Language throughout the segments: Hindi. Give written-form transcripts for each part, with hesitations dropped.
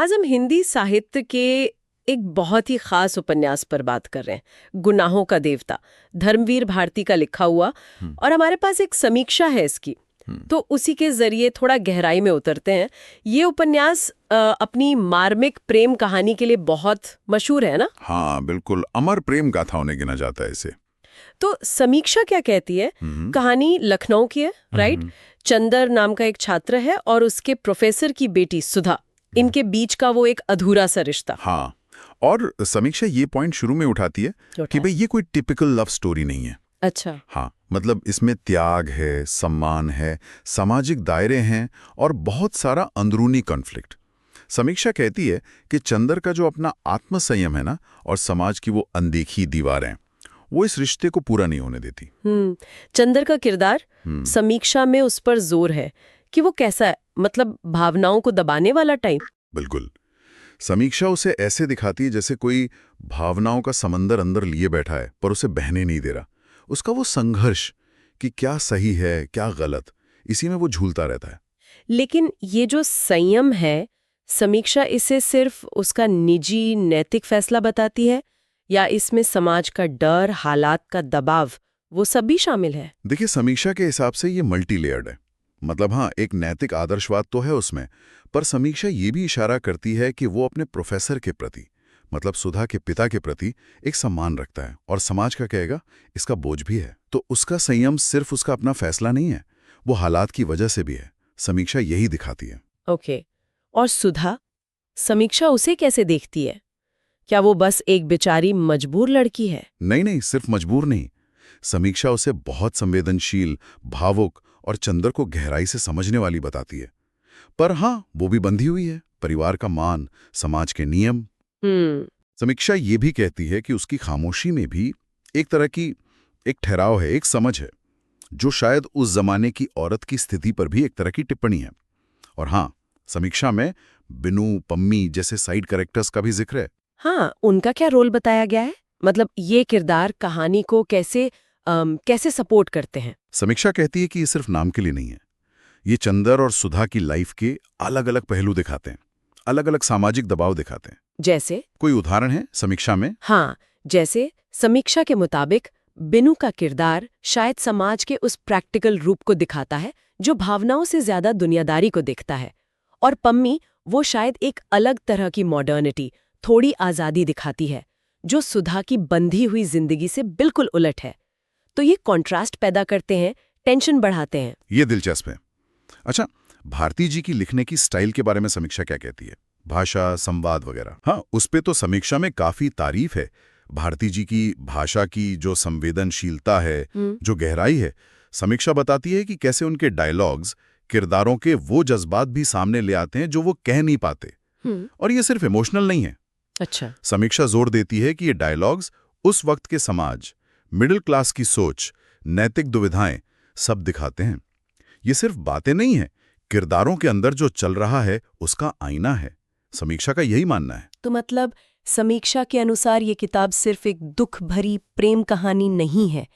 आज हम हिंदी साहित्य के एक बहुत ही खास उपन्यास पर बात कर रहे हैं, गुनाहों का देवता, धर्मवीर भारती का लिखा हुआ। और हमारे पास एक समीक्षा है इसकी, तो उसी के जरिए थोड़ा गहराई में उतरते हैं। ये उपन्यास अपनी मार्मिक प्रेम कहानी के लिए बहुत मशहूर है ना? हाँ बिल्कुल, अमर प्रेम गाथा होने गिना जाता है इसे। तो समीक्षा क्या कहती है? कहानी लखनऊ की है, राइट? चंदर नाम का एक छात्र है और उसके प्रोफेसर की बेटी सुधा, इनके बीच का वो एक अधूरा सा रिश्ता। हाँ, और समीक्षा ये पॉइंट शुरू में उठाती है कि भाई ये कोई टिपिकल लव स्टोरी नहीं है। अच्छा। हाँ, मतलब इसमें त्याग है, सम्मान है, सामाजिक दायरे हैं और बहुत सारा अंदरूनी कॉन्फ्लिक्ट। समीक्षा कहती है कि चंदर का जो अपना आत्मसंयम है ना, और समाज की वो अनदेखी दीवारें, वो इस रिश्ते को पूरा नहीं होने देती। चंदर का किरदार, समीक्षा में उस पर जोर है कि वो कैसा है, मतलब भावनाओं को दबाने वाला टाइप। बिल्कुल, समीक्षा उसे ऐसे दिखाती है जैसे कोई भावनाओं का समंदर अंदर लिए बैठा है पर उसे बहने नहीं दे रहा। उसका वो संघर्ष कि क्या सही है क्या गलत, इसी में वो झूलता रहता है। लेकिन ये जो संयम है, समीक्षा इसे सिर्फ उसका निजी नैतिक फैसला बताती है या इसमें समाज का डर, हालात का दबाव, वो सब भी शामिल है? देखिए, समीक्षा के हिसाब से ये मल्टी लेयर्ड है। मतलब हाँ, एक नैतिक आदर्शवाद तो है उसमें, पर समीक्षा ये भी इशारा करती है कि वो अपने प्रोफेसर के प्रति, मतलब सुधा के पिता के प्रति एक सम्मान रखता है, और समाज का कहेगा इसका बोझ भी है। तो उसका संयम सिर्फ उसका अपना फैसला नहीं है, वो हालात की वजह से भी है। समीक्षा यही दिखाती है। ओके। और सुधा, समीक्षा उसे कैसे देखती है? क्या वो बस एक बेचारी मजबूर लड़की है? नहीं नहीं, सिर्फ मजबूर नहीं। समीक्षा उसे बहुत संवेदनशील, भावुक और चंदर को गहराई से समझने वाली बताती है। पर हाँ, वो भी बंधी हुई है, परिवार का मान, समाज के नियम। समीक्षा ये भी कहती है कि उसकी खामोशी में भी एक तरह की एक ठहराव है, एक समझ है, जो शायद उस जमाने की औरत की स्थिति पर भी एक तरह की टिप्पणी है। और हाँ, समीक्षा में बिनू, पम्मी जैसे साइड कैरेक्टर्स का भी जिक्र है। हाँ, उनका क्या रोल बताया गया है? मतलब ये किरदार कहानी को कैसे सपोर्ट करते हैं? समीक्षा कहती है कि ये सिर्फ नाम के लिए नहीं है। ये चंदर और सुधा की लाइफ के अलग अलग पहलू दिखाते हैं, अलग अलग सामाजिक दबाव दिखाते हैं। जैसे? कोई उदाहरण है समीक्षा में? हाँ, जैसे समीक्षा के मुताबिक बिनू का किरदार शायद समाज के उस प्रैक्टिकल रूप को दिखाता है जो भावनाओं से ज्यादा दुनियादारी को देखता है, और पम्मी वो शायद एक अलग तरह की मॉडर्निटी, थोड़ी आजादी दिखाती है, जो सुधा की बंधी हुई जिंदगी से बिल्कुल उलट है। तो ये कॉन्ट्रास्ट पैदा करते हैं, टेंशन बढ़ाते हैं। ये दिलचस्प है। अच्छा, भारती जी की लिखने की स्टाइल के बारे में समीक्षा क्या कहती है? भाषा, संवाद वगैरह। हाँ, उस पे तो समीक्षा में काफी तारीफ है। भारती जी की भाषा की जो संवेदनशीलता है, जो गहराई है। समीक्षा बताती है कि कैसे उनके डायलॉग्स किरदारों के वो जज्बात भी सामने ले आते हैं जो वो कह नहीं पाते। और ये सिर्फ इमोशनल नहीं है। अच्छा। समीक्षा जोर देती है कि ये डायलॉग्स उस वक्त के समाज, मिडिल क्लास की सोच, नैतिक दुविधाएं सब दिखाते हैं। ये सिर्फ बातें नहीं है, किरदारों के अंदर जो चल रहा है उसका आईना है। समीक्षा का यही मानना है। तो मतलब समीक्षा के अनुसार ये किताब सिर्फ एक दुख भरी प्रेम कहानी नहीं है,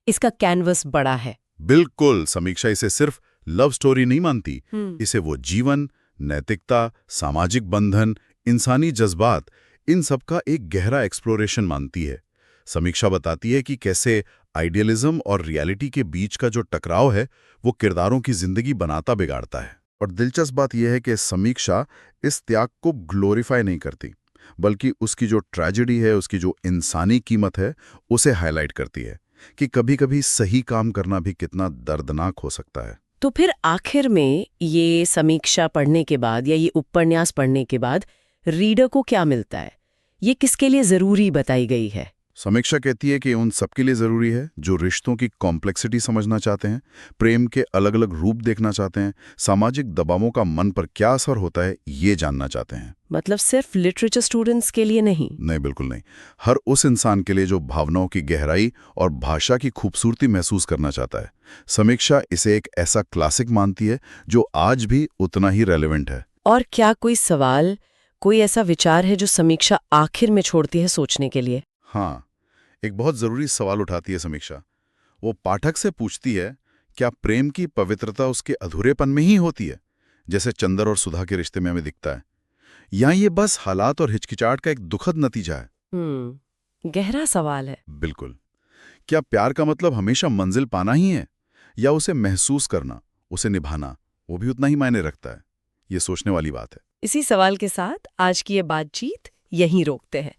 इसका कैनवस बड़ा है। बिल्कुल, समीक्षा इसे सिर्फ लव स्टोरी नहीं मानती। इसे वो जीवन, नैतिकता, सामाजिक बंधन, इंसानी जज्बात, इन सब का एक गहरा एक्सप्लोरेशन मानती है। समीक्षा बताती है कि कैसे आइडियलिज्म और रियलिटी के बीच का जो टकराव है वो किरदारों की जिंदगी बनाता बिगाड़ता है। और दिलचस्प बात यह है कि समीक्षा इस त्याग को ग्लोरीफाई नहीं करती, बल्कि उसकी जो ट्रेजेडी है, उसकी जो इंसानी कीमत है, उसे हाईलाइट करती है कि कभी-कभी सही काम करना भी कितना दर्दनाक हो सकता है। तो फिर आखिर में ये समीक्षा पढ़ने के बाद या ये उपन्यास पढ़ने के बाद रीडर को क्या मिलता है? ये किसके लिए जरूरी बताई गई है? समीक्षा कहती है कि उन सबके लिए जरूरी है जो रिश्तों की कॉम्प्लेक्सिटी समझना चाहते हैं, प्रेम के अलग अलग रूप देखना चाहते हैं, सामाजिक दबावों का मन पर क्या असर होता है ये जानना चाहते हैं। मतलब सिर्फ लिटरेचर स्टूडेंट्स के लिए नहीं? नहीं, बिल्कुल नहीं। हर उस इंसान के लिए जो भावनाओं की गहराई और भाषा की खूबसूरती महसूस करना चाहता है। समीक्षा इसे एक ऐसा क्लासिक मानती है जो आज भी उतना ही रेलेवेंट है। और क्या कोई सवाल, कोई ऐसा विचार है जो समीक्षा आखिर में छोड़ती है सोचने के लिए? हाँ, एक बहुत जरूरी सवाल उठाती है समीक्षा। वो पाठक से पूछती है, क्या प्रेम की पवित्रता उसके अधूरेपन में ही होती है, जैसे चंदर और सुधा के रिश्ते में हमें दिखता है, या ये बस हालात और हिचकिचाहट का एक दुखद नतीजा है? गहरा सवाल है। बिल्कुल। क्या प्यार का मतलब हमेशा मंजिल पाना ही है, या उसे महसूस करना, उसे निभाना, वो भी उतना ही मायने रखता है? ये सोचने वाली बात है। इसी सवाल के साथ आज की ये बातचीत यहीं रोकते हैं।